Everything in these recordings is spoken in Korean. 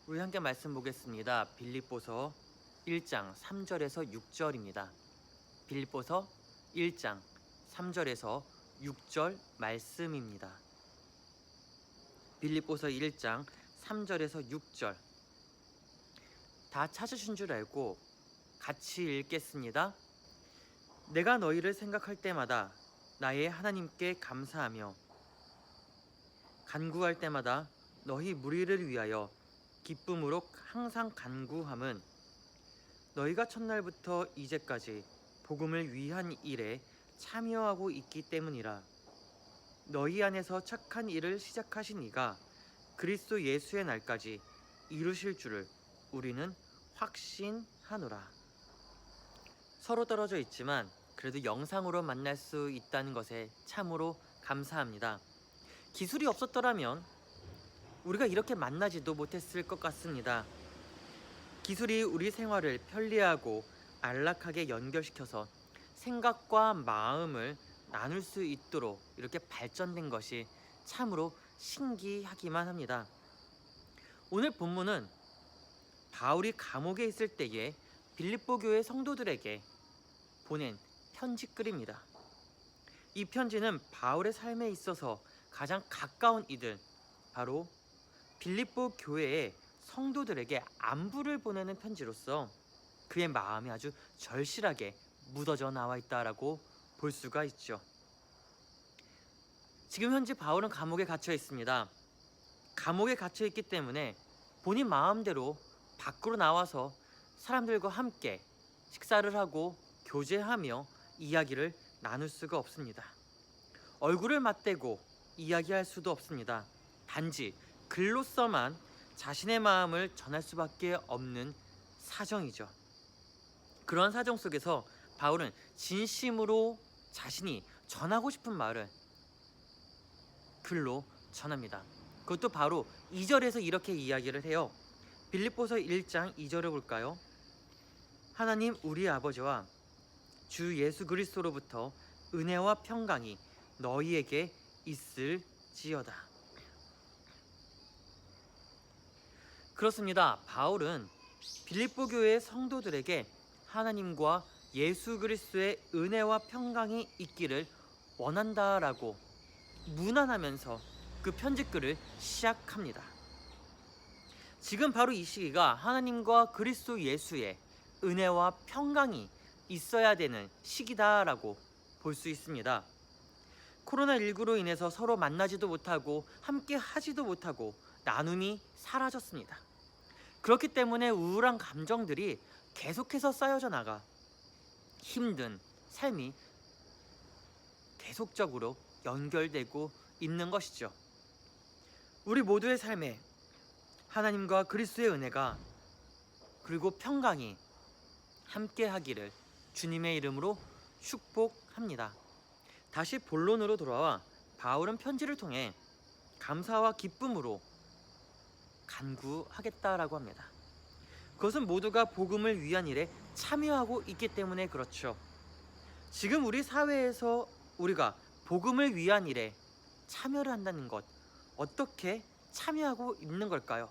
우리 함께 말씀 보겠습니다. 빌립보서 1장 3절에서 6절입니다. 빌립보서 1장 3절에서 6절 말씀입니다. 빌립보서 1장 3절에서 6절 다 찾으신 줄 알고 같이 읽겠습니다. 내가 너희를 생각할 때마다 나의 하나님께 감사하며 간구할 때마다 너희 무리를 위하여 기쁨으로 항상 간구함은 너희가 첫날부터 이제까지 복음을 위한 일에 참여하고 있기 때문이라. 너희 안에서 착한 일을 시작하신 이가 그리스도 예수의 날까지 이루실 줄을 우리는 확신하노라. 서로 떨어져 있지만 그래도 영상으로 만날 수 있다는 것에 참으로 감사합니다. 기술이 없었더라면 우리가 이렇게 만나지도 못했을 것 같습니다. 기술이 우리 생활을 편리하고 안락하게 연결시켜서 생각과 마음을 나눌 수 있도록 이렇게 발전된 것이 참으로 신기하기만 합니다. 오늘 본문은 바울이 감옥에 있을 때에 빌립보 교회 성도들에게 보낸 편지글입니다. 이 편지는 바울의 삶에 있어서 가장 가까운 이들, 바로 빌립보 교회의 성도들에게 안부를 보내는 편지로서 그의 마음이 아주 절실하게 묻어져 나와 있다라고 볼 수가 있죠. 지금 현재 바울은 감옥에 갇혀 있습니다. 감옥에 갇혀 있기 때문에 본인 마음대로 밖으로 나와서 사람들과 함께 식사를 하고 교제하며 이야기를 나눌 수가 없습니다. 얼굴을 맞대고 이야기할 수도 없습니다. 단지 글로서만 자신의 마음을 전할 수밖에 없는 사정이죠. 그런 사정 속에서 바울은 진심으로 자신이 전하고 싶은 말을 글로 전합니다. 그것도 바로 2절에서 이렇게 이야기를 해요. 빌립보서 1장 2절을 볼까요? 하나님 우리 아버지와 주 예수 그리스도로부터 은혜와 평강이 너희에게 있을지어다. 그렇습니다. 바울은 빌립보 교회의 성도들에게 하나님과 예수 그리스도의 은혜와 평강이 있기를 원한다라고 무난하면서 그 편지글을 시작합니다. 지금 바로 이 시기가 하나님과 그리스도 예수의 은혜와 평강이 있어야 되는 시기다라고 볼 수 있습니다. 코로나19로 인해서 서로 만나지도 못하고 함께 하지도 못하고 나눔이 사라졌습니다. 그렇기 때문에 우울한 감정들이 계속해서 쌓여져 나가 힘든 삶이 계속적으로 연결되고 있는 것이죠. 우리 모두의 삶에 하나님과 그리스도의 은혜가 그리고 평강이 함께 하기를 주님의 이름으로 축복합니다. 다시 본론으로 돌아와 바울은 편지를 통해 감사와 기쁨으로 간구하겠다라고 합니다. 그것은 모두가 복음을 위한 일에 참여하고 있기 때문에 그렇죠. 지금 우리 사회에서 우리가 복음을 위한 일에 참여를 한다는 것, 어떻게 참여하고 있는 걸까요?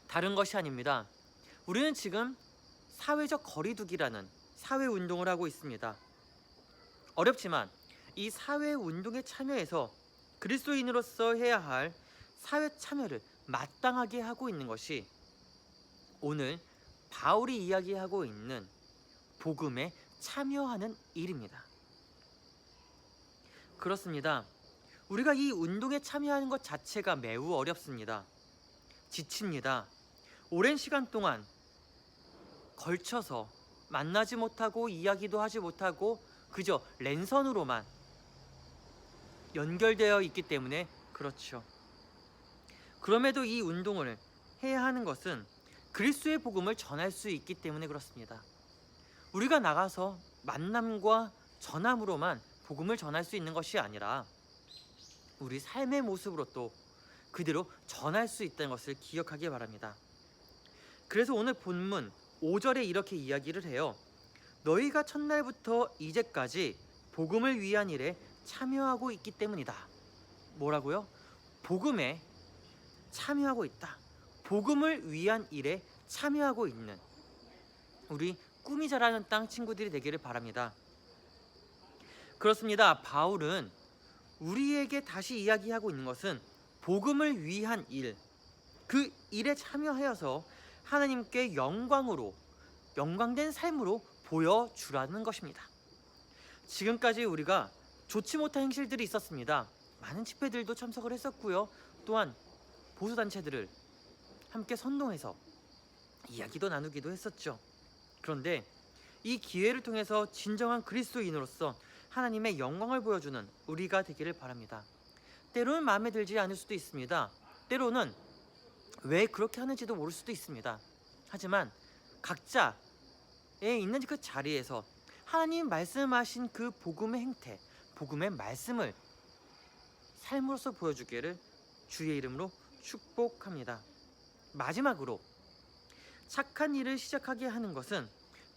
다른 것이 아닙니다. 우리는 지금 사회적 거리두기라는 사회운동을 하고 있습니다. 어렵지만 이 사회운동에 참여해서 그리스도인으로서 해야 할 사회 참여를 마땅하게 하고 있는 것이 오늘 바울이 이야기하고 있는 복음에 참여하는 일입니다. 그렇습니다. 우리가 이 운동에 참여하는 것 자체가 매우 어렵습니다. 지칩니다. 오랜 시간 동안 걸쳐서 만나지 못하고 이야기도 하지 못하고 그저 랜선으로만 연결되어 있기 때문에 그렇죠. 그럼에도 이 운동을 해야 하는 것은 그리스도의 복음을 전할 수 있기 때문에 그렇습니다. 우리가 나가서 만남과 전함으로만 복음을 전할 수 있는 것이 아니라 우리 삶의 모습으로 또 그대로 전할 수 있다는 것을 기억하기 바랍니다. 그래서 오늘 본문 5절에 이렇게 이야기를 해요. 너희가 첫날부터 이제까지 복음을 위한 일에 참여하고 있기 때문이다. 뭐라고요? 복음에 참여하고 있다. 복음을 위한 일에 참여하고 있는 우리 꿈이 자라는 땅 친구들이 되기를 바랍니다. 그렇습니다. 바울은 우리에게 다시 이야기하고 있는 것은 복음을 위한 일, 그 일에 참여하여서 하나님께 영광된 삶으로 보여주라는 것입니다. 지금까지 우리가 좋지 못한 행실들이 있었습니다. 많은 집회들도 참석을 했었고요. 또한 보수단체들을 함께 선동해서 이야기도 나누기도 했었죠. 그런데 이 기회를 통해서 진정한 그리스도인으로서 하나님의 영광을 보여주는 우리가 되기를 바랍니다. 때로는 마음에 들지 않을 수도 있습니다. 때로는 왜 그렇게 하는지도 모를 수도 있습니다. 하지만 각자에 있는 그 자리에서 하나님 말씀하신 그 복음의 행태, 복음의 말씀을 삶으로서 보여주기를 주의 이름으로 축복합니다. 마지막으로 착한 일을 시작하게 하는 것은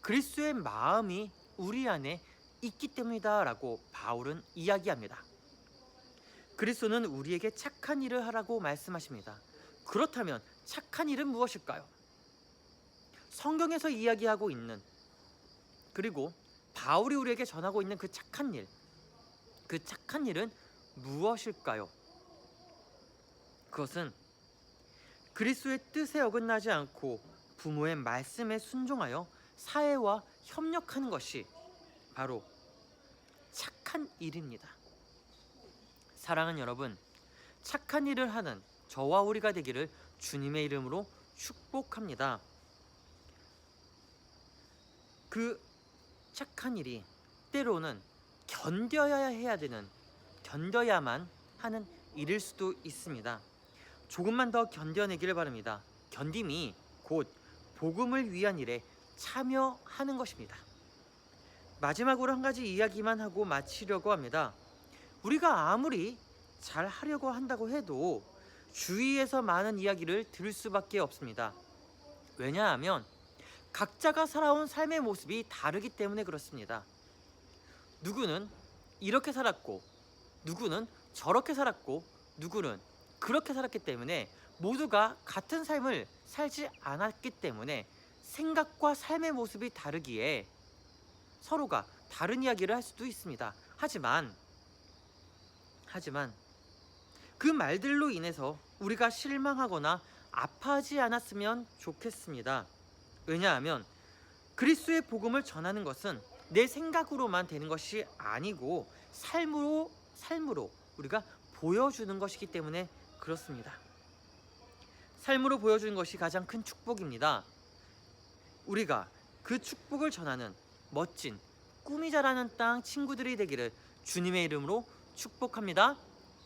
그리스도의 마음이 우리 안에 있기 때문이다 라고 바울은 이야기합니다. 그리스도는 우리에게 착한 일을 하라고 말씀하십니다. 그렇다면 착한 일은 무엇일까요? 성경에서 이야기하고 있는, 그리고 바울이 우리에게 전하고 있는 그 착한 일은 무엇일까요? 그것은 그리스도의 뜻에 어긋나지 않고 부모의 말씀에 순종하여 사회와 협력하는 것이 바로 착한 일입니다. 사랑하는 여러분, 착한 일을 하는 저와 우리가 되기를 주님의 이름으로 축복합니다. 그 착한 일이 때로는 견뎌야만 하는 일일 수도 있습니다. 조금만 더 견뎌내기를 바랍니다. 견딤이 곧 복음을 위한 일에 참여하는 것입니다. 마지막으로 한 가지 이야기만 하고 마치려고 합니다. 우리가 아무리 잘 하려고 한다고 해도 주위에서 많은 이야기를 들을 수밖에 없습니다. 왜냐하면 각자가 살아온 삶의 모습이 다르기 때문에 그렇습니다. 누구는 이렇게 살았고, 누구는 저렇게 살았고, 누구는 그렇게 살았기 때문에 모두가 같은 삶을 살지 않았기 때문에 생각과 삶의 모습이 다르기에 서로가 다른 이야기를 할 수도 있습니다. 하지만 그 말들로 인해서 우리가 실망하거나 아파하지 않았으면 좋겠습니다. 왜냐하면 그리스도의 복음을 전하는 것은 내 생각으로만 되는 것이 아니고 삶으로 우리가 보여주는 것이기 때문에 그렇습니다. 삶으로 보여주는 것이 가장 큰 축복입니다. 우리가 그 축복을 전하는 멋진 꿈이 자라는 땅 친구들이 되기를 주님의 이름으로 축복합니다.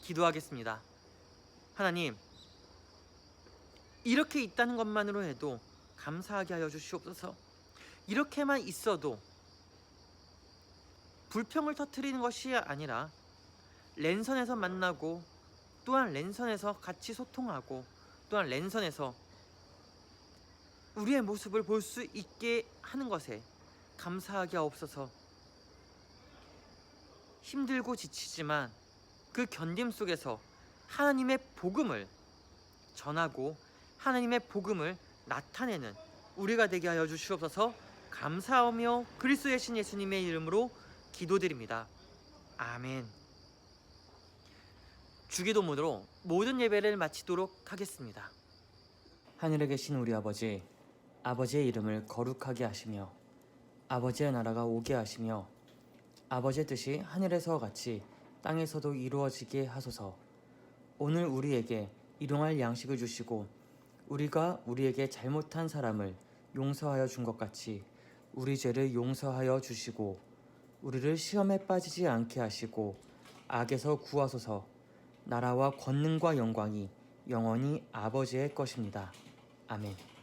기도하겠습니다. 하나님, 이렇게 있다는 것만으로 해도 감사하게 하여 주시옵소서. 이렇게만 있어도 불평을 터뜨리는 것이 아니라 랜선에서 만나고, 또한 랜선에서 같이 소통하고, 또한 랜선에서 우리의 모습을 볼 수 있게 하는 것에 감사하게 하옵소서. 힘들고 지치지만 그 견딤 속에서 하나님의 복음을 전하고 하나님의 복음을 나타내는 우리가 되게 하여 주시옵소서. 감사하며 그리스도의 신 예수님의 이름으로 기도드립니다. 아멘. 주기도문으로 모든 예배를 마치도록 하겠습니다. 하늘에 계신 우리 아버지, 아버지의 이름을 거룩하게 하시며 아버지의 나라가 오게 하시며 아버지의 뜻이 하늘에서 같이 땅에서도 이루어지게 하소서. 오늘 우리에게 일용할 양식을 주시고 우리가 우리에게 잘못한 사람을 용서하여 준 것 같이 우리 죄를 용서하여 주시고 우리를 시험에 빠지지 않게 하시고 악에서 구하소서. 나라와 권능과 영광이 영원히 아버지의 것입니다. 아멘.